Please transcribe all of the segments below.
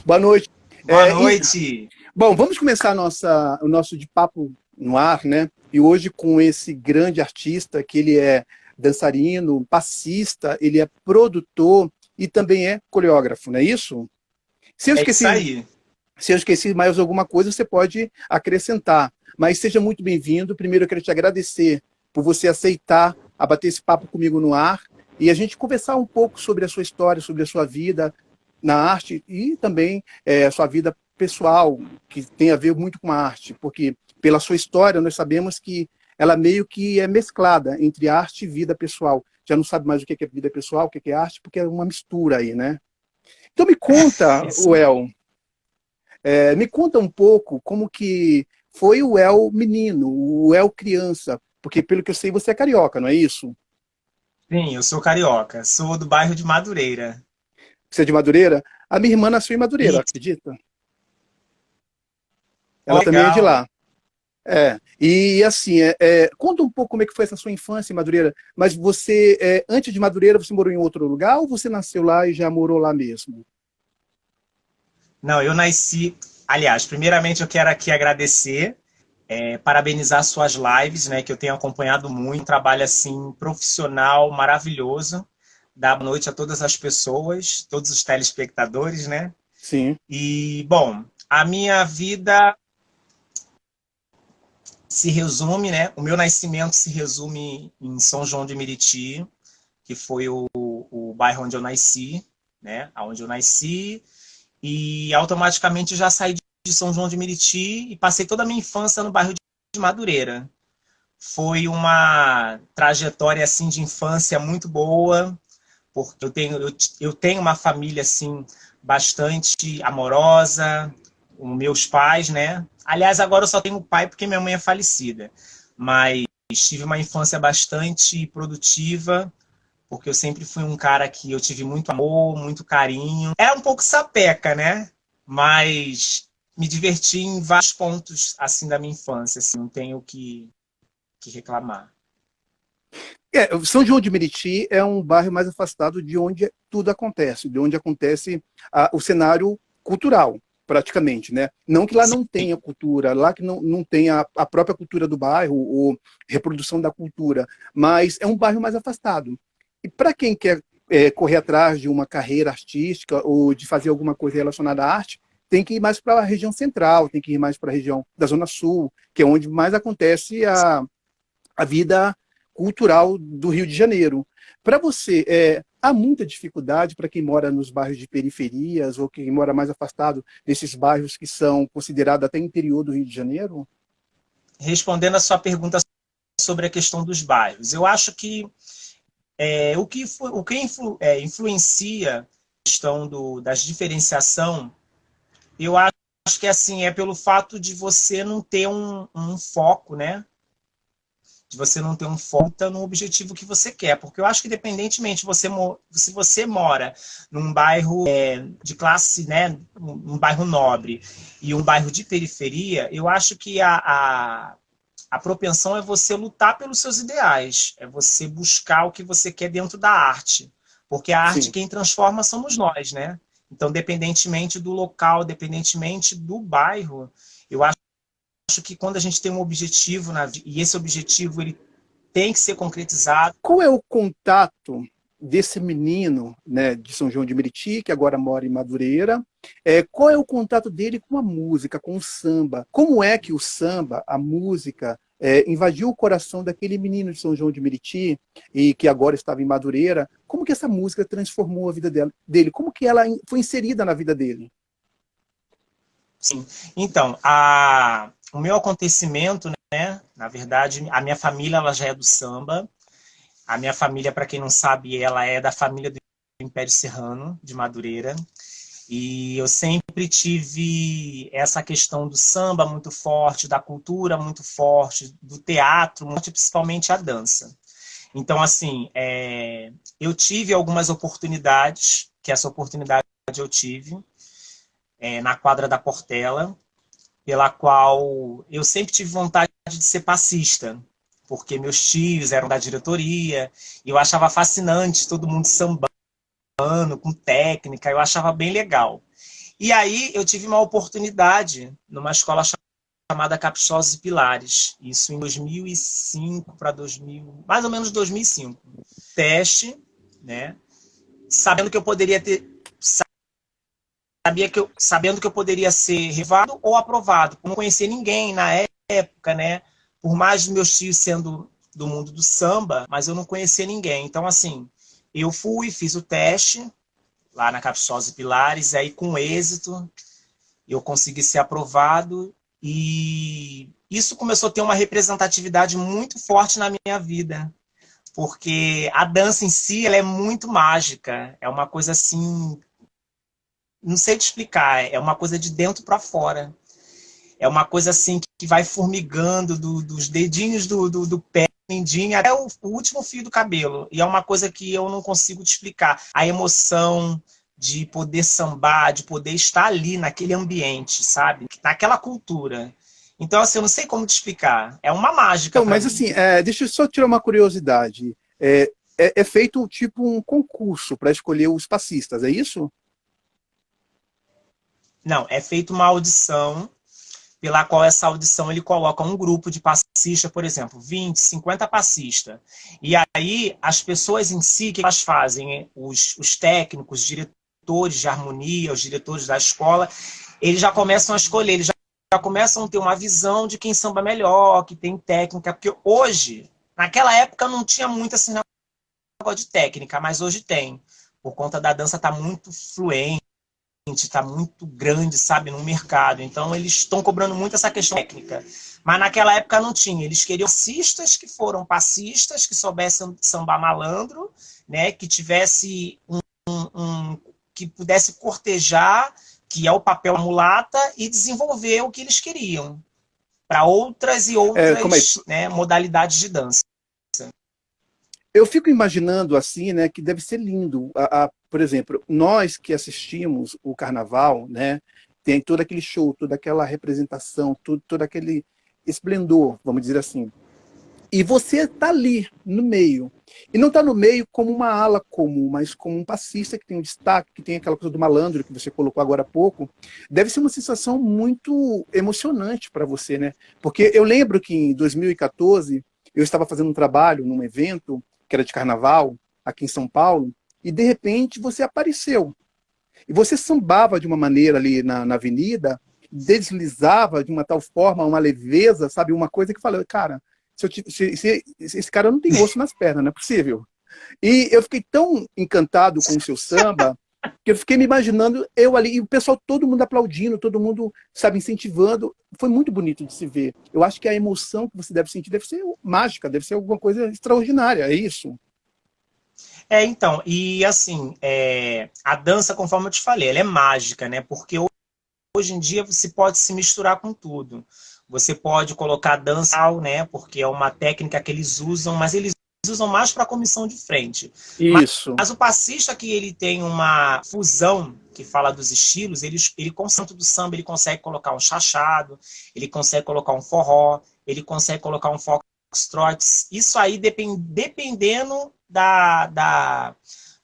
Boa noite. Boa noite. Bom, vamos começar o nosso de papo no ar, né? E hoje com esse grande artista, que ele é dançarino, passista, ele é produtor e também é coreógrafo, não é isso? Se eu É isso esqueci, aí. se eu esqueci mais alguma coisa, você pode acrescentar. Mas seja muito bem-vindo. Primeiro, eu quero te agradecer por você aceitar a bater esse papo comigo no ar e a gente conversar um pouco sobre a sua história, sobre a sua vida na arte e também a sua vida pessoal, que tem a ver muito com a arte, porque pela sua história nós sabemos que ela meio que é mesclada entre arte e vida pessoal. Já não sabe mais o que é vida pessoal, o que é arte, porque é uma mistura aí, né? Então me conta, Isso. Well, me conta um pouco como que foi o El menino, o El criança, porque pelo que eu sei você é carioca, não é isso? Sim, eu sou carioca. Sou do bairro de Madureira. Você é de Madureira? A minha irmã nasceu em Madureira, Isso. acredita? Ó, Ela também é de legal. lá. E assim, conta um pouco como é que foi essa sua infância em Madureira, mas você, antes de Madureira, você morou em outro lugar ou você nasceu lá e já morou lá mesmo? Não, eu nasci. Aliás, primeiramente eu quero aqui agradecer, parabenizar suas lives, né, que eu tenho acompanhado muito. Um trabalho assim profissional, maravilhoso. Dá boa noite a todas as pessoas, todos os telespectadores, né? Sim. E, bom, a minha vida se resume, né? O meu nascimento se resume em São João de Meriti, que foi o bairro onde eu nasci, né? Onde eu nasci, e automaticamente já saí de São João de Meriti e passei toda a minha infância no bairro de Madureira. Foi uma trajetória assim de infância muito boa, porque eu tenho uma família assim bastante amorosa, os meus pais, né? Aliás, agora eu só tenho pai porque minha mãe é falecida, mas tive uma infância bastante produtiva, porque eu sempre fui um cara que eu tive muito amor, muito carinho. Era um pouco sapeca, né? Mas me diverti em vários pontos assim da minha infância, assim, não tenho que reclamar. São João de Meriti é um bairro mais afastado de onde tudo acontece, de onde acontece o cenário cultural, praticamente, né? Não que lá Sim. não tenha cultura, lá que não tenha a própria cultura do bairro ou reprodução da cultura, mas é um bairro mais afastado. E para quem quer correr atrás de uma carreira artística ou de fazer alguma coisa relacionada à arte, tem que ir mais para a região central, tem que ir mais para a região da Zona Sul, que é onde mais acontece a vida cultural do Rio de Janeiro. Para você, há muita dificuldade para quem mora nos bairros de periferias ou quem mora mais afastado desses bairros que são considerados até interior do Rio de Janeiro? Respondendo a sua pergunta sobre a questão dos bairros, eu acho que influencia a questão das diferenciação, eu acho que assim é pelo fato de você não ter um foco, né? De você não ter um foco no objetivo que você quer. Porque eu acho que, independentemente, se você mora num bairro de classe, né, um bairro nobre e um bairro de periferia, eu acho que a propensão é você lutar pelos seus ideais, é você buscar o que você quer dentro da arte. Porque a arte, Sim. quem transforma somos nós, né? Então, dependentemente do local, dependentemente do bairro, eu acho que quando a gente tem um objetivo e esse objetivo ele tem que ser concretizado. Qual é o contato desse menino, né, de São João de Meriti, que agora mora em Madureira? Qual é o contato dele com a música, com o samba? Como é que o samba, a música, invadiu o coração daquele menino de São João de Meriti e que agora estava em Madureira? Como que essa música transformou a vida dele? Como que ela foi inserida na vida dele? Sim. Então, o meu acontecimento, né, na verdade, a minha família ela já é do samba. A minha família, para quem não sabe, ela é da família do Império Serrano, de Madureira. E eu sempre tive essa questão do samba muito forte, da cultura muito forte, do teatro, muito, principalmente a dança. Então, assim, eu tive algumas oportunidades, que essa oportunidade eu tive na quadra da Portela, pela qual eu sempre tive vontade de ser passista, porque meus tios eram da diretoria, e eu achava fascinante todo mundo sambando, com técnica, eu achava bem legal. E aí eu tive uma oportunidade numa escola chamada Caprichosos e Pilares, isso em 2005 para 2000, mais ou menos 2005. Teste, né? Sabendo que eu poderia ter, sabendo que eu poderia ser reprovado ou aprovado, por não conhecer ninguém na época, né? Por mais dos meus tios sendo do mundo do samba, mas eu não conhecia ninguém. Então, assim, eu fui, fiz o teste lá na Caprichosos e Pilares, aí com êxito eu consegui ser aprovado e isso começou a ter uma representatividade muito forte na minha vida, porque a dança em si ela é muito mágica, é uma coisa assim, não sei te explicar, é uma coisa de dentro para fora. É uma coisa assim que vai formigando dos dedinhos do pé, mindinho, até o último fio do cabelo. E é uma coisa que eu não consigo te explicar. A emoção de poder sambar, de poder estar ali naquele ambiente, sabe? Naquela cultura. Então, assim, eu não sei como te explicar. É uma mágica Então, para mas mim. assim, deixa eu só tirar uma curiosidade. É feito tipo um concurso para escolher os passistas, é isso? Não, é feita uma audição pela qual essa audição ele coloca um grupo de passistas, por exemplo, 20, 50 passistas. E aí as pessoas em si, o que elas fazem? Os técnicos, os diretores de harmonia, os diretores da escola, eles já começam a escolher, eles já começam a ter uma visão de quem samba melhor, que tem técnica, porque hoje, naquela época não tinha muito esse negócio de técnica, mas hoje tem, por conta da dança estar muito fluente, está muito grande, sabe, no mercado. Então, eles estão cobrando muito essa questão técnica. Mas naquela época não tinha. Eles queriam passistas que foram passistas, que soubessem sambar malandro, né, que tivesse que pudesse cortejar, que é o papel da mulata, e desenvolver o que eles queriam para outras e Como é? outras, né, modalidades de dança. Eu fico imaginando assim, né, que deve ser lindo. Por exemplo, nós que assistimos o carnaval, né, tem todo aquele show, toda aquela representação, todo aquele esplendor, vamos dizer assim. E você está ali, no meio. E não está no meio como uma ala comum, mas como um passista que tem um destaque, que tem aquela coisa do malandro que você colocou agora há pouco. Deve ser uma sensação muito emocionante para você, né? Porque eu lembro que em 2014 eu estava fazendo um trabalho num evento que era de carnaval, aqui em São Paulo, e de repente você apareceu. E você sambava de uma maneira ali na avenida, deslizava de uma tal forma, uma leveza, sabe? Uma coisa que falou, cara, esse cara não tem osso nas pernas, não é possível. E eu fiquei tão encantado com o seu samba, que eu fiquei me imaginando eu ali, e o pessoal, todo mundo aplaudindo, todo mundo, sabe, incentivando. Foi muito bonito de se ver. Eu acho que a emoção que você deve sentir deve ser mágica, deve ser alguma coisa extraordinária, é isso? Então, e assim, a dança, conforme eu te falei, ela é mágica, né? Porque hoje em dia você pode se misturar com tudo. Você pode colocar dança, né? Porque é uma técnica que eles usam, mas eles usam mais para a comissão de frente. Isso. Mas o passista que ele tem uma fusão que fala dos estilos, ele concentra do samba, ele consegue colocar um chachado, ele consegue colocar um forró, ele consegue colocar um foxtrot. Isso aí dependendo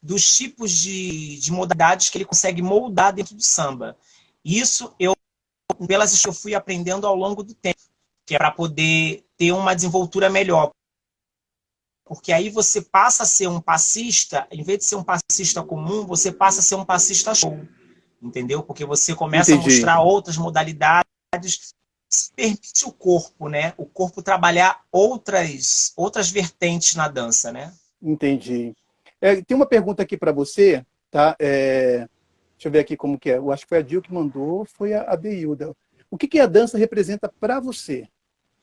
dos tipos de modalidades que ele consegue moldar dentro do samba. Isso pelas que eu fui aprendendo ao longo do tempo, que é para poder ter uma desenvoltura melhor. Porque aí você passa a ser um passista, em vez de ser um passista comum, você passa a ser um passista show. Entendeu? Porque você começa a Entendi. mostrar outras modalidades, permite o corpo, né? O corpo trabalhar outras vertentes na dança, né? Entendi. Tem uma pergunta aqui para você, tá? Deixa eu ver aqui como que é. Eu acho que foi a Dil que mandou, foi a Deilda. O que a dança representa para você?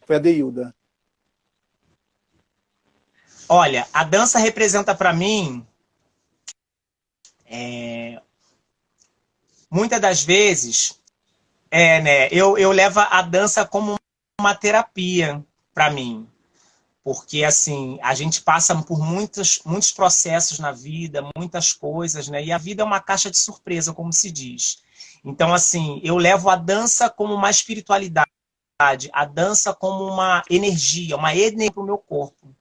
Foi a Deilda. Olha, a dança representa para mim, muitas das vezes, né? Eu levo a dança como uma terapia para mim. Porque, assim, a gente passa por muitos processos na vida, muitas coisas, né? E a vida é uma caixa de surpresa, como se diz. Então, assim, eu levo a dança como uma espiritualidade, a dança como uma energia para o meu corpo.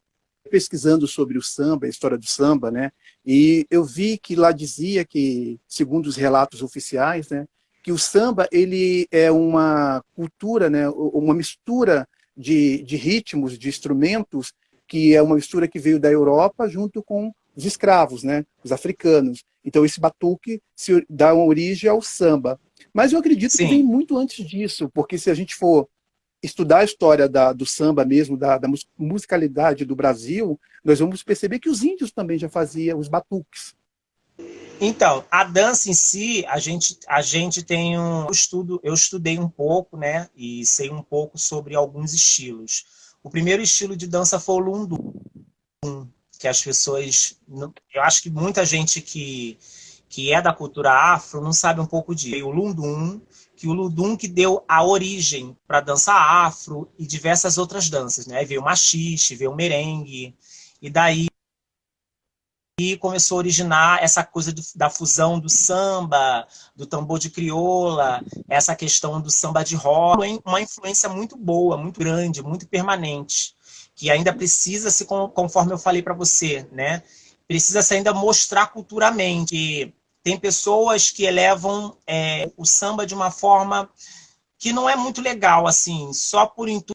Pesquisando sobre o samba, a história do samba, né? E eu vi que lá dizia que, segundo os relatos oficiais, né, que o samba ele é uma cultura, né, uma mistura de ritmos, de instrumentos, que é uma mistura que veio da Europa junto com os escravos, né, os africanos. Então esse batuque se dá uma origem ao samba. Mas eu acredito que vem Sim. muito antes disso, porque se a gente for estudar a história do samba mesmo, da musicalidade do Brasil, nós vamos perceber que os índios também já faziam os batuques. Então, a dança em si, a gente tem eu estudei um pouco, né, e sei um pouco sobre alguns estilos. O primeiro estilo de dança foi o lundu, que as pessoas, eu acho que muita gente que é da cultura afro não sabe um pouco disso. E o lundum, que o lundum que deu a origem para a dança afro e diversas outras danças, né? Aí veio o machixe, veio o merengue, e daí começou a originar essa coisa da fusão do samba, do tambor de crioula, essa questão do samba de roda, uma influência muito boa, muito grande, muito permanente, que ainda precisa se, conforme eu falei para você, né? Precisa se ainda mostrar culturalmente. E tem pessoas que elevam o samba de uma forma que não é muito legal, assim, só por intuito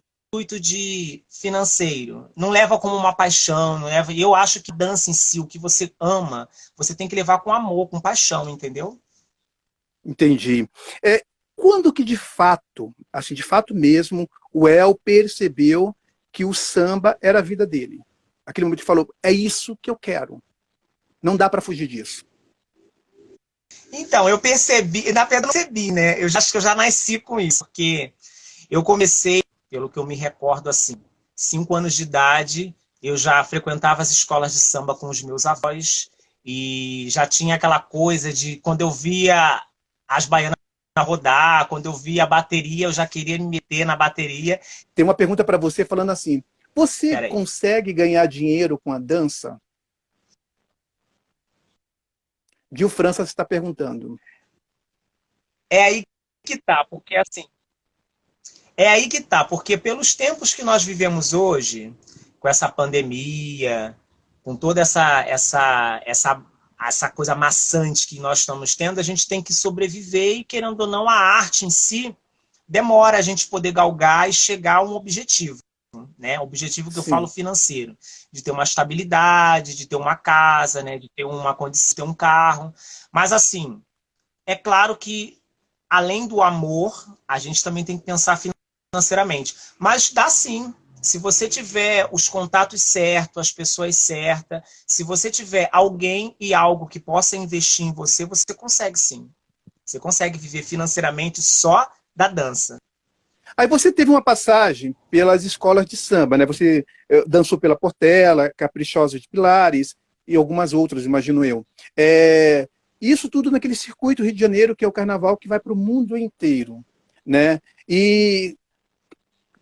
de financeiro. Não leva como uma paixão, não leva. Eu acho que dança em si, o que você ama, você tem que levar com amor, com paixão, entendeu? Entendi. Quando que de fato, assim, de fato mesmo, o El percebeu que o samba era a vida dele? Aquele momento que falou, é isso que eu quero. Não dá para fugir disso. Então, eu percebi, na verdade, eu percebi, né? Eu já acho que eu já nasci com isso, porque eu comecei, pelo que eu me recordo, assim, 5 anos de idade, eu já frequentava as escolas de samba com os meus avós e já tinha aquela coisa de quando eu via as baianas rodar, quando eu via a bateria, eu já queria me meter na bateria. Tem uma pergunta para você falando assim: você Peraí. consegue ganhar dinheiro com a dança? Gil França está perguntando. É aí que tá, porque assim, é aí que tá, porque pelos tempos que nós vivemos hoje, com essa pandemia, com toda essa coisa maçante que nós estamos tendo, a gente tem que sobreviver e, querendo ou não, a arte em si demora a gente poder galgar e chegar a um objetivo, né? Objetivo que eu falo Sim. financeiro, de ter uma estabilidade, de ter uma casa, né? De ter uma condição, de ter um carro. Mas assim, é claro que além do amor, a gente também tem que pensar financeiramente. Mas dá sim. Se você tiver os contatos certos, as pessoas certas, se você tiver alguém e algo que possa investir em você, você consegue sim. Você consegue viver financeiramente só da dança. Aí você teve uma passagem pelas escolas de samba, né? Você dançou pela Portela, Caprichosa de Pilares e algumas outras, imagino eu. Isso tudo naquele circuito Rio de Janeiro, que é o carnaval que vai para o mundo inteiro, né? E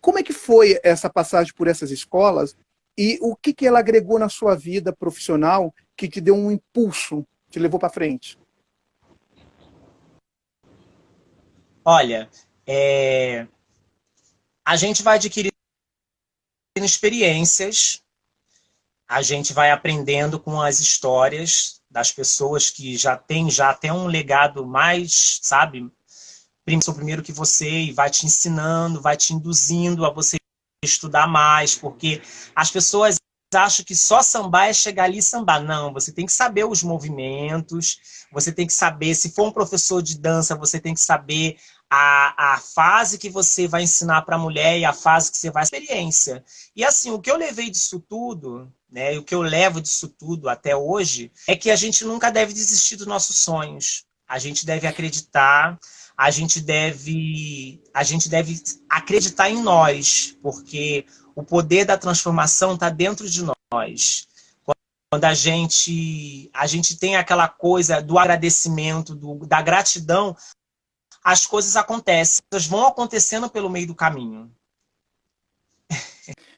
como é que foi essa passagem por essas escolas e o que que ela agregou na sua vida profissional que te deu um impulso, te levou para frente? Olha, a gente vai adquirindo experiências, a gente vai aprendendo com as histórias das pessoas que já têm já até um legado mais, sabe, sou primeiro que você e vai te ensinando, vai te induzindo a você estudar mais, porque as pessoas acham que só sambar é chegar ali e sambar. Não, você tem que saber os movimentos, você tem que saber, se for um professor de dança, você tem que saber a fase que você vai ensinar para a mulher e a fase que você vai experiência. E assim, o que eu levei disso tudo, né, e o que eu levo disso tudo até hoje, é que a gente nunca deve desistir dos nossos sonhos. A gente deve acreditar, a gente deve acreditar em nós, porque o poder da transformação está dentro de nós. Quando a gente tem aquela coisa do agradecimento, da gratidão, as coisas acontecem, elas vão acontecendo pelo meio do caminho.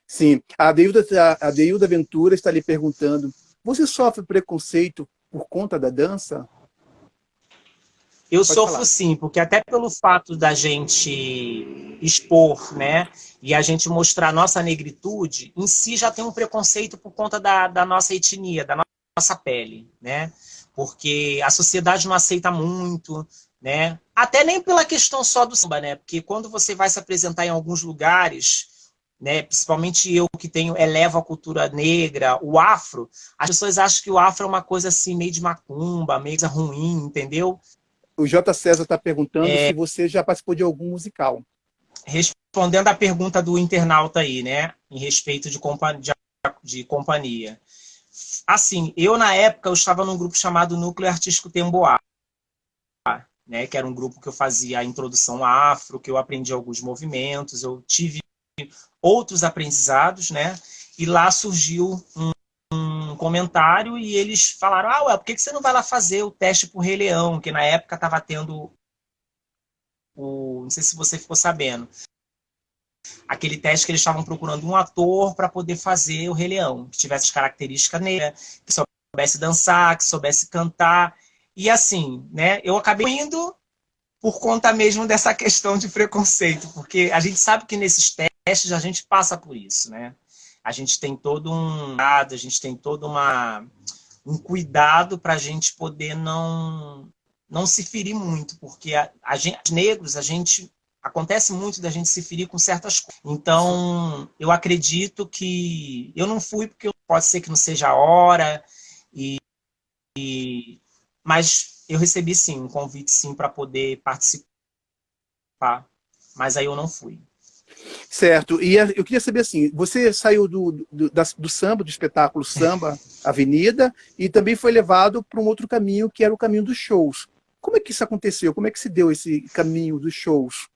Sim, a Deilda Ventura está lhe perguntando: você sofre preconceito por conta da dança? Eu Pode sofro falar. sim, porque até pelo fato da gente expor, né, e a gente mostrar nossa negritude, em si já tem um preconceito por conta da nossa etnia, da nossa pele, né? Porque a sociedade não aceita muito, né? Até nem pela questão só do samba, né? Porque quando você vai se apresentar em alguns lugares, né, principalmente eu que elevo a cultura negra, o afro, as pessoas acham que o afro é uma coisa assim meio de macumba, meio coisa ruim, entendeu? O J. César está perguntando se você já participou de algum musical. Respondendo à pergunta do internauta aí, né, em respeito de companhia. Assim, eu na época eu estava num grupo chamado Núcleo Artístico Temboá, né, que era um grupo que eu fazia a introdução afro, que eu aprendi alguns movimentos, eu tive outros aprendizados, né, e lá surgiu um comentário e eles falaram, ué, por que você não vai lá fazer o teste pro Rei Leão, que na época estava tendo não sei se você ficou sabendo, aquele teste que eles estavam procurando um ator para poder fazer o Rei Leão, que tivesse características negras, que soubesse dançar, que soubesse cantar. E assim, né, eu acabei indo por conta mesmo dessa questão de preconceito, porque a gente sabe que nesses testes a gente passa por isso, né? A gente tem todo a gente tem todo um cuidado para a gente poder não se ferir muito, porque negros, acontece muito da gente se ferir com certas coisas. Então, eu acredito que eu não fui porque pode ser que não seja a hora, mas eu recebi sim um convite sim para poder participar, mas aí eu não fui. Certo. E eu queria saber assim, você saiu do samba, do espetáculo Samba Avenida, e também foi levado para um outro caminho, que era o caminho dos shows. Como é que isso aconteceu? Como é que se deu esse caminho dos shows?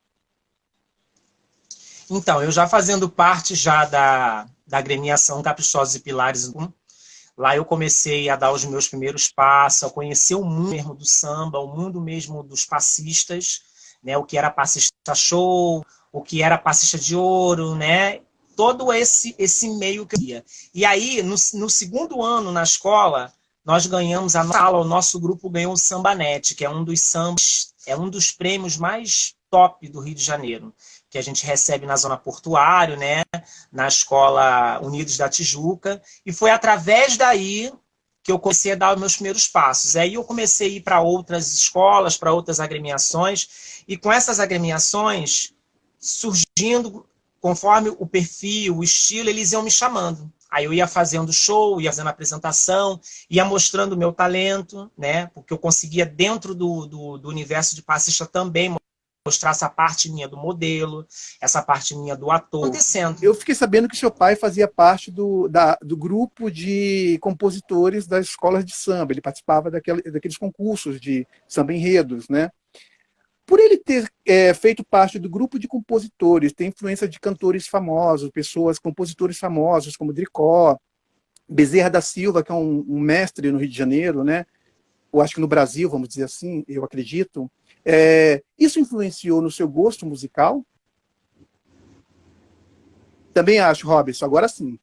Então, eu já fazendo parte já da agremiação Caprichosos e Pilares, lá eu comecei a dar os meus primeiros passos, a conhecer o mundo mesmo do samba, o mundo mesmo dos passistas, né, o que era passista show, o que era passista de ouro, né, todo esse meio que eu ia. E aí, no segundo ano na escola, nós ganhamos a nossa aula, o nosso grupo ganhou o Sambanet, que é um dos sambas, é um dos prêmios mais top do Rio de Janeiro, que a gente recebe na zona portuária, né, na Escola Unidos da Tijuca, e foi através daí que eu comecei a dar os meus primeiros passos. Aí eu comecei a ir para outras escolas, para outras agremiações, e com essas agremiações, surgindo, conforme o perfil, o estilo, eles iam me chamando. Aí eu ia fazendo show, ia fazendo apresentação, ia mostrando o meu talento, né? Porque eu conseguia, dentro do universo de passista também, mostrar essa parte minha do modelo, essa parte minha do ator. Acontecendo. Eu fiquei sabendo que seu pai fazia parte do grupo de compositores das escolas de samba. Ele participava daqueles concursos de samba enredos, né? Por ele ter feito parte do grupo de compositores, tem influência de cantores famosos, compositores famosos, como Dricó, Bezerra da Silva, que é um mestre no Rio de Janeiro, né? Eu acho que no Brasil, vamos dizer assim, eu acredito. Isso influenciou no seu gosto musical? Também acho, Robson, agora sim.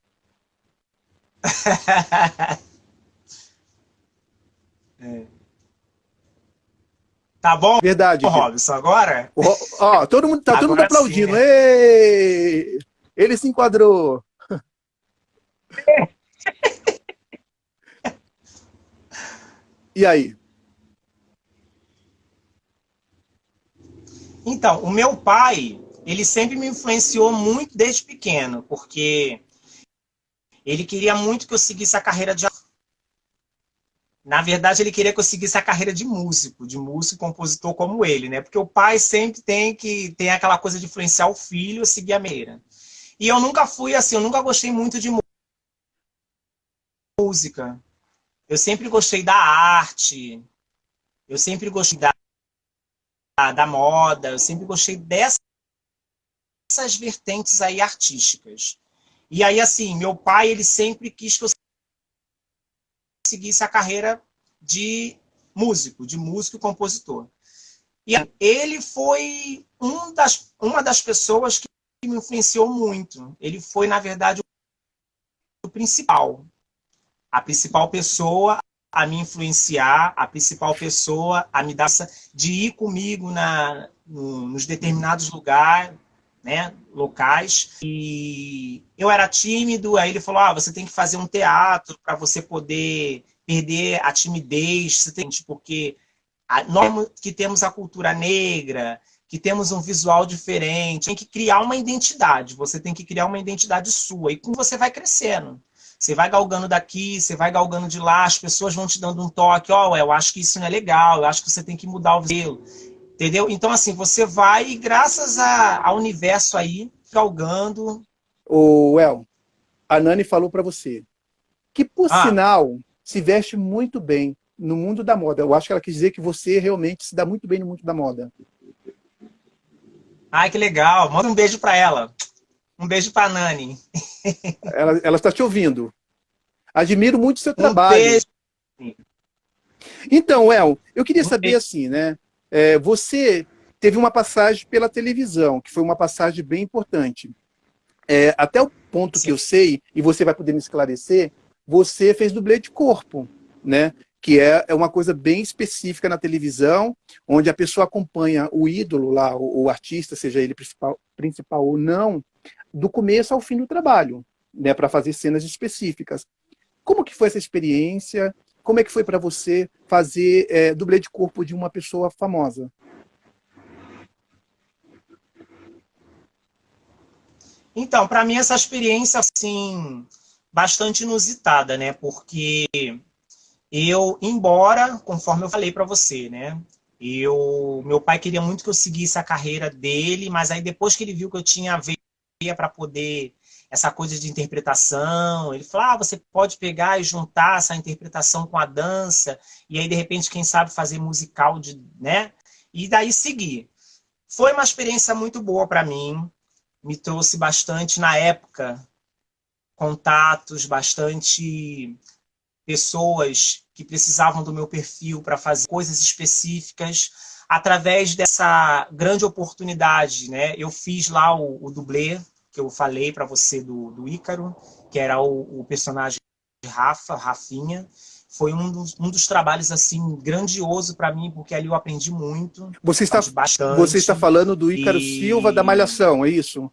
Tá bom, Verdade. Robson, agora? Todo mundo, tá todo mundo Agora sim. aplaudindo. Ei! Ele se enquadrou. E aí? Então, o meu pai, ele sempre me influenciou muito desde pequeno, porque ele queria muito que eu seguisse a carreira de... Na verdade, ele queria que eu seguisse a carreira de músico e compositor como ele, né? Porque o pai sempre tem aquela coisa de influenciar o filho a seguir a meira. E eu nunca fui assim, eu nunca gostei muito de música. Eu sempre gostei da arte, eu sempre gostei da moda, eu sempre gostei dessas vertentes aí artísticas. E aí, assim, meu pai, ele sempre quis que eu seguisse a carreira de músico e compositor. E ele foi uma das pessoas que me influenciou muito. Ele foi, na verdade, o principal. A principal pessoa a me influenciar, a principal pessoa a me dar de ir comigo nos determinados lugares, né, locais. E eu era tímido, aí ele falou: você tem que fazer um teatro para você poder perder a timidez, porque Nós que temos a cultura negra, que temos um visual diferente, tem que criar uma identidade. Você tem que criar uma identidade sua. E como você vai crescendo. Você vai galgando daqui, você vai galgando de lá, as pessoas vão te dando um toque, eu acho que isso não é legal, eu acho que você tem que mudar o velo, entendeu? Então, assim, você vai, graças ao universo aí, galgando. O El, a Nani falou para você que, por sinal, se veste muito bem no mundo da moda. Eu acho que ela quis dizer que você realmente se dá muito bem no mundo da moda. Ai, que legal. Manda um beijo para ela. Um beijo para a Nani. Ela está te ouvindo. Admiro muito o seu trabalho. Beijo. Então, El, eu queria saber assim, né? Você teve uma passagem pela televisão, que foi uma passagem bem importante. Até o ponto que eu sei, e você vai poder me esclarecer, você fez dublê de corpo, né? Que é uma coisa bem específica na televisão, onde a pessoa acompanha o ídolo lá, o artista, seja ele principal ou não, do começo ao fim do trabalho, né? Para fazer cenas específicas. Como que foi essa experiência? Como é que foi para você fazer dublê de corpo de uma pessoa famosa? Então, para mim essa experiência assim bastante inusitada, né? Porque embora, conforme eu falei para você, né? Meu pai queria muito que eu seguisse a carreira dele, mas aí depois que ele viu que eu tinha veia para poder essa coisa de interpretação, ele falou: você pode pegar e juntar essa interpretação com a dança, e aí de repente quem sabe fazer musical, né? E daí seguir. Foi uma experiência muito boa para mim, me trouxe bastante na época contatos, bastante pessoas que precisavam do meu perfil para fazer coisas específicas. Através dessa grande oportunidade, né, eu fiz lá o dublê, que eu falei para você do Ícaro, que era o personagem de Rafinha. Foi um dos trabalhos assim grandioso para mim, porque ali eu aprendi muito. Você está falando do Ícaro Silva da Malhação, é isso?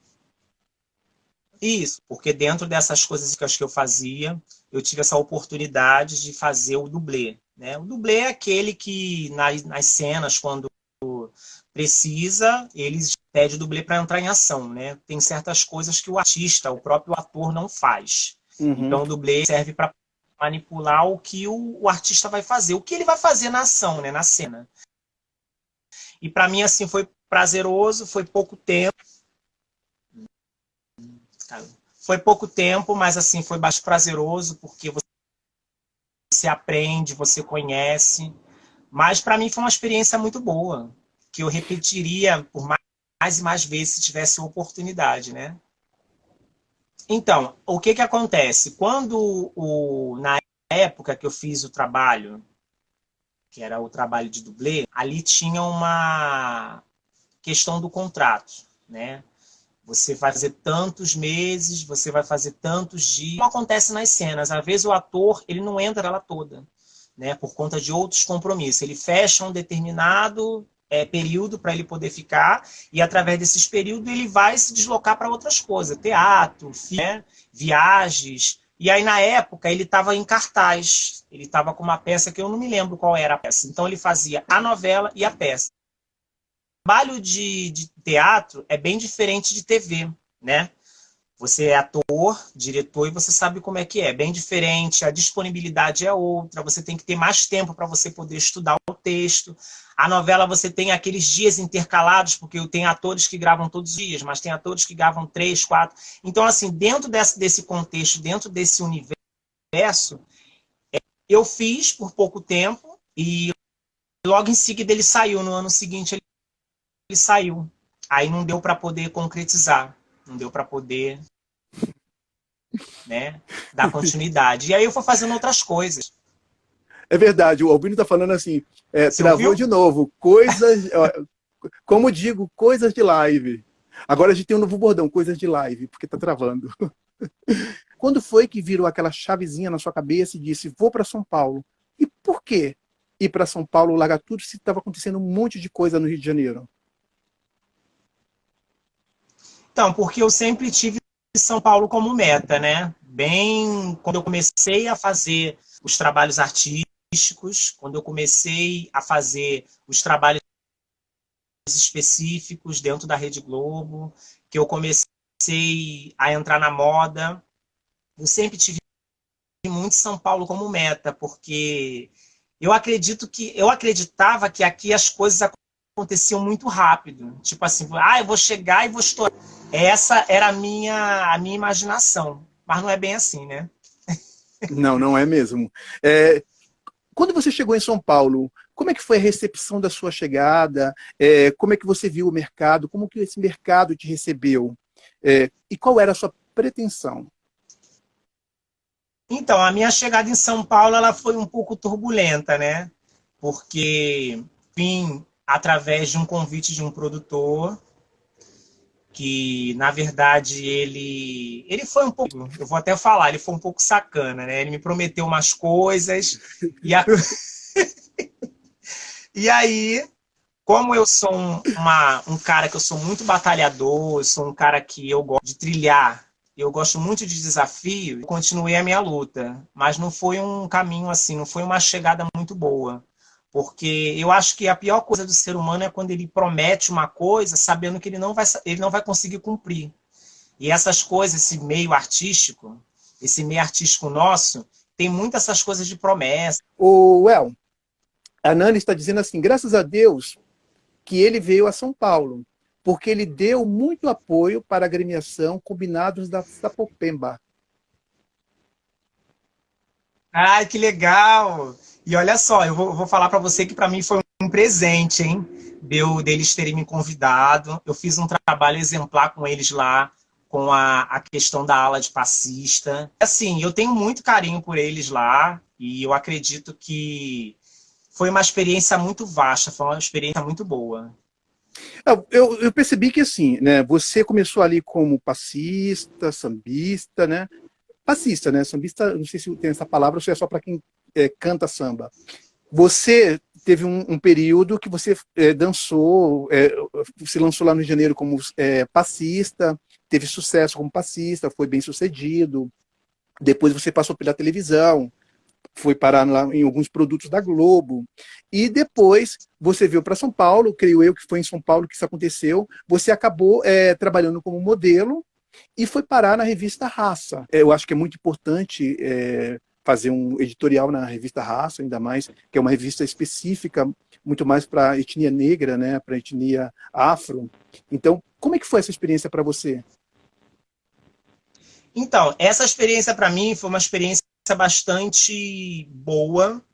Isso, porque dentro dessas coisas que eu fazia, eu tive essa oportunidade de fazer o dublê, né? O dublê é aquele que nas cenas, quando precisa, eles pedem o dublê para entrar em ação, né? Tem certas coisas que o artista, o próprio ator não faz. Então o dublê serve para manipular o que o artista vai fazer, o que ele vai fazer na ação, né? Na cena. E para mim, assim, foi prazeroso, foi pouco tempo. Foi pouco tempo, mas assim, foi bastante prazeroso, porque você aprende, você conhece. Mas para mim foi uma experiência muito boa, que eu repetiria por mais e mais vezes se tivesse oportunidade, né? Então, o que acontece? Na época que eu fiz o trabalho, que era o trabalho de dublê, ali tinha uma questão do contrato, né? Você vai fazer tantos meses, você vai fazer tantos dias. Não acontece nas cenas. Às vezes o ator ele não entra ela toda, né? Por conta de outros compromissos. Ele fecha um determinado período para ele poder ficar e através desses períodos ele vai se deslocar para outras coisas, teatro, né? Viagens. E aí na época ele estava em cartaz. Ele estava com uma peça que eu não me lembro qual era a peça. Então ele fazia a novela e a peça. O trabalho de teatro é bem diferente de TV, né? Você é ator, diretor, e você sabe como é que é. Bem diferente, a disponibilidade é outra, você tem que ter mais tempo para você poder estudar o texto. A novela você tem aqueles dias intercalados, porque tem atores que gravam todos os dias, mas tem atores que gravam 3, 4. Então, assim, dentro desse contexto, dentro desse universo, eu fiz por pouco tempo e logo em seguida ele saiu. No ano seguinte ele saiu. Aí não deu para poder concretizar, não deu para poder, né, dar continuidade. E aí eu fui fazendo outras coisas. É verdade, o Albino está falando assim, travou ouviu? De novo, coisas, como digo, coisas de live. Agora a gente tem um novo bordão, coisas de live, porque está travando. Quando foi que virou aquela chavezinha na sua cabeça e disse, vou para São Paulo? E por quê ir para São Paulo, largar tudo, se estava acontecendo um monte de coisa no Rio de Janeiro? Então, porque eu sempre tive São Paulo como meta, né? Bem, quando eu comecei a fazer os trabalhos artísticos, quando eu comecei a fazer os trabalhos específicos dentro da Rede Globo, que eu comecei a entrar na moda. Eu sempre tive muito São Paulo como meta, porque eu acreditava que aqui as coisas aconteciam muito rápido. Tipo assim, eu vou chegar e vou estourar. Essa era a minha imaginação. Mas não é bem assim, né? Não, não é mesmo. Quando você chegou em São Paulo, como é que foi a recepção da sua chegada? Como é que você viu o mercado? Como que esse mercado te recebeu? E qual era a sua pretensão? Então, a minha chegada em São Paulo ela foi um pouco turbulenta, né? Porque vim através de um convite de um produtor que, na verdade, ele foi um pouco, eu vou até falar, ele foi um pouco sacana, né? Ele me prometeu umas coisas e aí, como eu sou um cara que eu sou muito batalhador, eu sou um cara que eu gosto de trilhar, eu gosto muito de desafio, eu continuei a minha luta, mas não foi um caminho assim, não foi uma chegada muito boa. Porque eu acho que a pior coisa do ser humano é quando ele promete uma coisa sabendo que ele não vai conseguir cumprir. E essas coisas, esse meio artístico nosso, tem muitas essas coisas de promessa. A Nani está dizendo assim, graças a Deus que ele veio a São Paulo, porque ele deu muito apoio para a agremiação Combinados da Sapopemba. Ai, que legal! E olha só, eu vou falar para você que para mim foi um presente, hein? Deles terem me convidado. Eu fiz um trabalho exemplar com eles lá, com a questão da ala de passista. Assim, eu tenho muito carinho por eles lá e eu acredito que foi uma experiência muito vasta, foi uma experiência muito boa. Eu percebi que assim, né, você começou ali como passista, sambista, né? Passista, né? Sambista, não sei se tem essa palavra ou se é só para quem canta samba. Você teve um período que você dançou, se lançou lá no Rio de Janeiro como passista, teve sucesso como passista, foi bem sucedido. Depois você passou pela televisão, foi parar lá em alguns produtos da Globo. E depois você veio para São Paulo, creio eu que foi em São Paulo que isso aconteceu. Você acabou trabalhando como modelo e foi parar na revista Raça. Eu acho que é muito importante fazer um editorial na revista Raça, ainda mais que é uma revista específica muito mais para a etnia negra, né, para a etnia afro. Então, como é que foi essa experiência para você? Então, essa experiência para mim foi uma experiência bastante boa,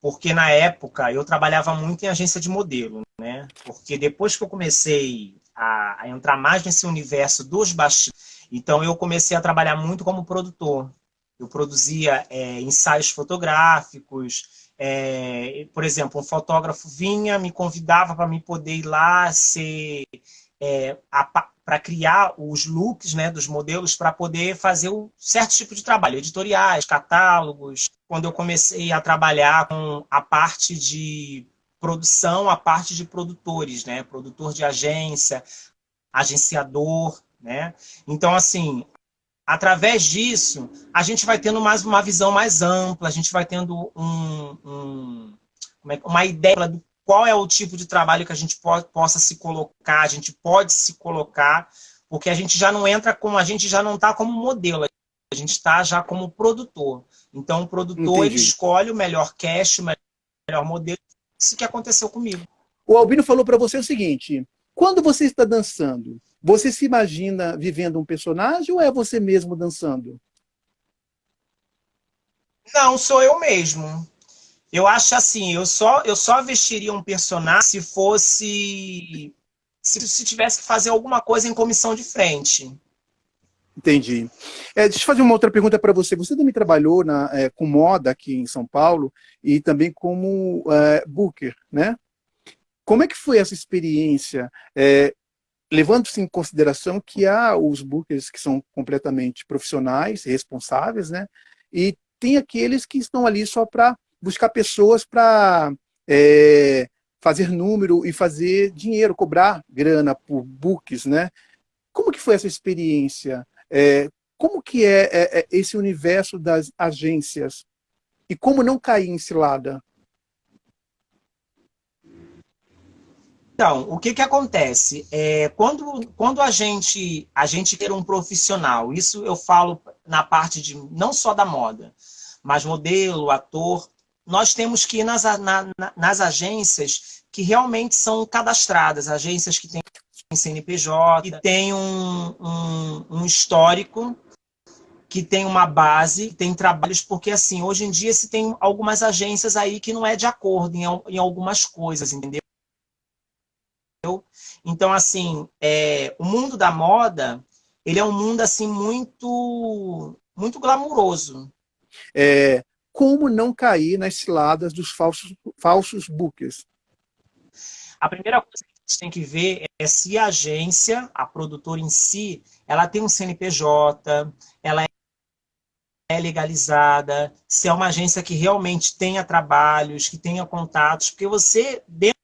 porque na época eu trabalhava muito em agência de modelo, né? Porque depois que eu comecei a entrar mais nesse universo dos bastidores, então eu comecei a trabalhar muito como produtor. Eu produzia ensaios fotográficos, por exemplo, um fotógrafo vinha, me convidava para me poder ir lá ser para criar os looks, né, dos modelos para poder fazer um certo tipo de trabalho, editoriais, catálogos. Quando eu comecei a trabalhar com a parte de produção, a parte de produtores, né, produtor de agência, agenciador, né? Então, assim, através disso, a gente vai tendo mais uma visão mais ampla, a gente vai tendo uma ideia do qual é o tipo de trabalho que a gente possa se colocar, a gente pode se colocar, porque a gente já não entra como, a gente já não está como modelo, a gente está já como produtor. Então, o produtor ele Entendi. escolhe o melhor cast, o melhor modelo. Isso que aconteceu comigo. O Albino falou para você o seguinte: quando você está dançando, você se imagina vivendo um personagem ou é você mesmo dançando? Não, sou eu mesmo. Eu acho assim, eu só vestiria um personagem se fosse. Se tivesse que fazer alguma coisa em comissão de frente. Entendi. Deixa eu fazer uma outra pergunta para você. Você também trabalhou com moda aqui em São Paulo e também como booker, né? Como é que foi essa experiência? Levando-se em consideração que há os bookers que são completamente profissionais, responsáveis, né? E tem aqueles que estão ali só para buscar pessoas para fazer número e fazer dinheiro, cobrar grana por books, né? Como que foi essa experiência? Como que é esse universo das agências? E como não cair em cilada? Então, o que que acontece? Quando a gente quer um profissional, isso eu falo na parte de não só da moda, mas modelo, ator, nós temos que ir nas agências que realmente são cadastradas, agências que têm CNPJ, que têm um histórico, que tem uma base, que tem trabalhos, porque assim, hoje em dia se tem algumas agências aí que não é de acordo em algumas coisas, entendeu? Então, assim, o mundo da moda, ele é um mundo, assim, muito glamuroso. É, como não cair nas ciladas dos falsos bookers? A primeira coisa que a gente tem que ver é se a agência, a produtora em si, ela tem um CNPJ, ela é legalizada, se é uma agência que realmente tenha trabalhos, que tenha contatos, porque você, dentro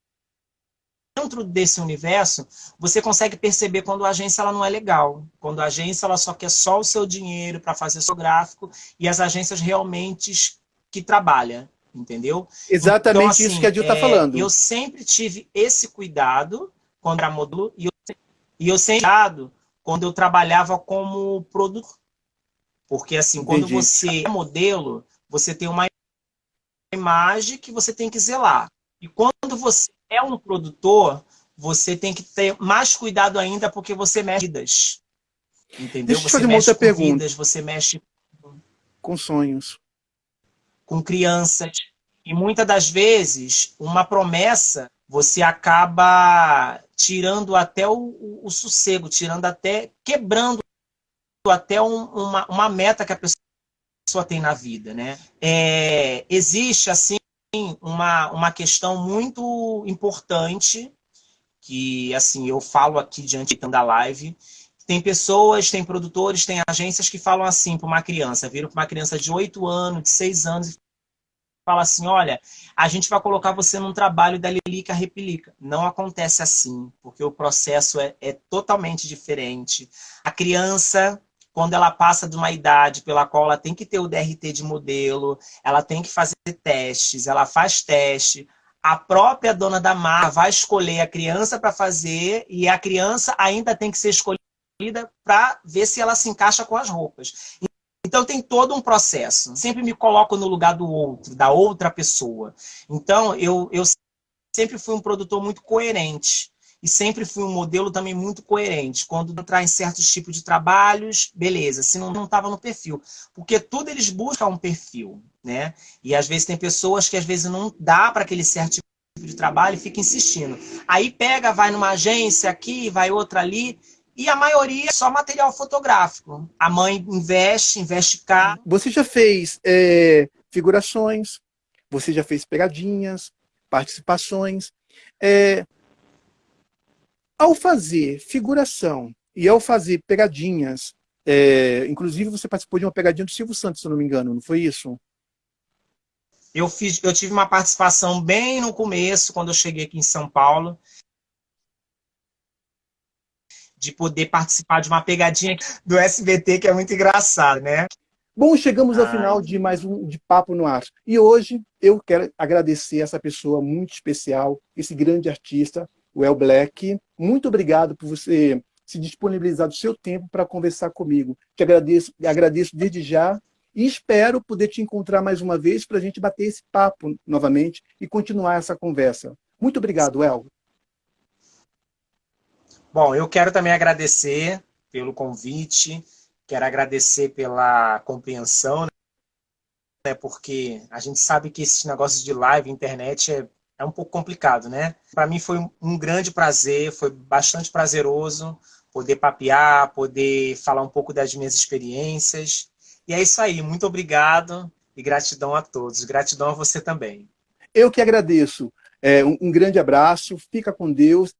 desse universo, você consegue perceber quando a agência ela não é legal, quando a agência ela só quer só o seu dinheiro para fazer seu gráfico e as agências realmente que trabalham, entendeu? Então, Exatamente isso que a assim, Dil está falando. eu sempre tive esse cuidado quando era módulo e eu sempre cuidado quando eu trabalhava como produtor. Porque, assim, quando Entendi. você é modelo, você tem uma imagem que você tem que zelar. E quando você é um produtor, você tem que ter mais cuidado ainda porque você mexe com vidas. Entendeu? Deixa eu te Você fazer uma outra mexe com pergunta. vidas, você mexe Com sonhos. com crianças. E muitas das vezes, uma promessa, você acaba tirando até o sossego, tirando até, quebrando até uma meta que a pessoa tem na vida, né? Existe, assim, uma questão muito importante que, assim, eu falo aqui diante da live. Tem pessoas, tem produtores, tem agências que falam assim para uma criança, viram para uma criança de 8 anos, de 6 anos, e fala assim, olha, a gente vai colocar você num trabalho da Lilica Replica. Não acontece assim, porque o processo é totalmente diferente. A criança, quando ela passa de uma idade pela qual ela tem que ter o DRT de modelo, ela tem que fazer testes, ela faz teste, a própria dona da marca vai escolher a criança para fazer e a criança ainda tem que ser escolhida para ver se ela se encaixa com as roupas. Então tem todo um processo. Sempre me coloco no lugar do outro, da outra pessoa. Então eu sempre fui um produtor muito coerente. E sempre fui um modelo também muito coerente. Quando entrar em certos tipos de trabalhos, beleza, se não estava no perfil. Porque tudo eles buscam um perfil, né? E às vezes tem pessoas que às vezes não dá para aquele certo tipo de trabalho e fica insistindo. Aí pega, vai numa agência aqui, vai outra ali, e a maioria é só material fotográfico. A mãe investe caro. Você já fez figurações, você já fez pegadinhas, participações. É, ao fazer figuração e ao fazer pegadinhas, inclusive você participou de uma pegadinha do Silvio Santos, se eu não me engano, não foi isso? Eu tive uma participação bem no começo, quando eu cheguei aqui em São Paulo, de poder participar de uma pegadinha do SBT, que é muito engraçado, né? Bom, chegamos ao Ai, final de mais um de Papo no Ar. E hoje eu quero agradecer essa pessoa muito especial, esse grande artista, o El Black. Muito obrigado por você se disponibilizar do seu tempo para conversar comigo. Te agradeço desde já e espero poder te encontrar mais uma vez para a gente bater esse papo novamente e continuar essa conversa. Muito obrigado, El. bom, eu quero também agradecer pelo convite, quero agradecer pela compreensão, né? Porque a gente sabe que esses negócios de live, internet, é um pouco complicado, né? Para mim foi um grande prazer, foi bastante prazeroso poder papear, poder falar um pouco das minhas experiências. E é isso aí, muito obrigado e gratidão a todos. Gratidão a você também. Eu que agradeço. Um grande abraço, fica com Deus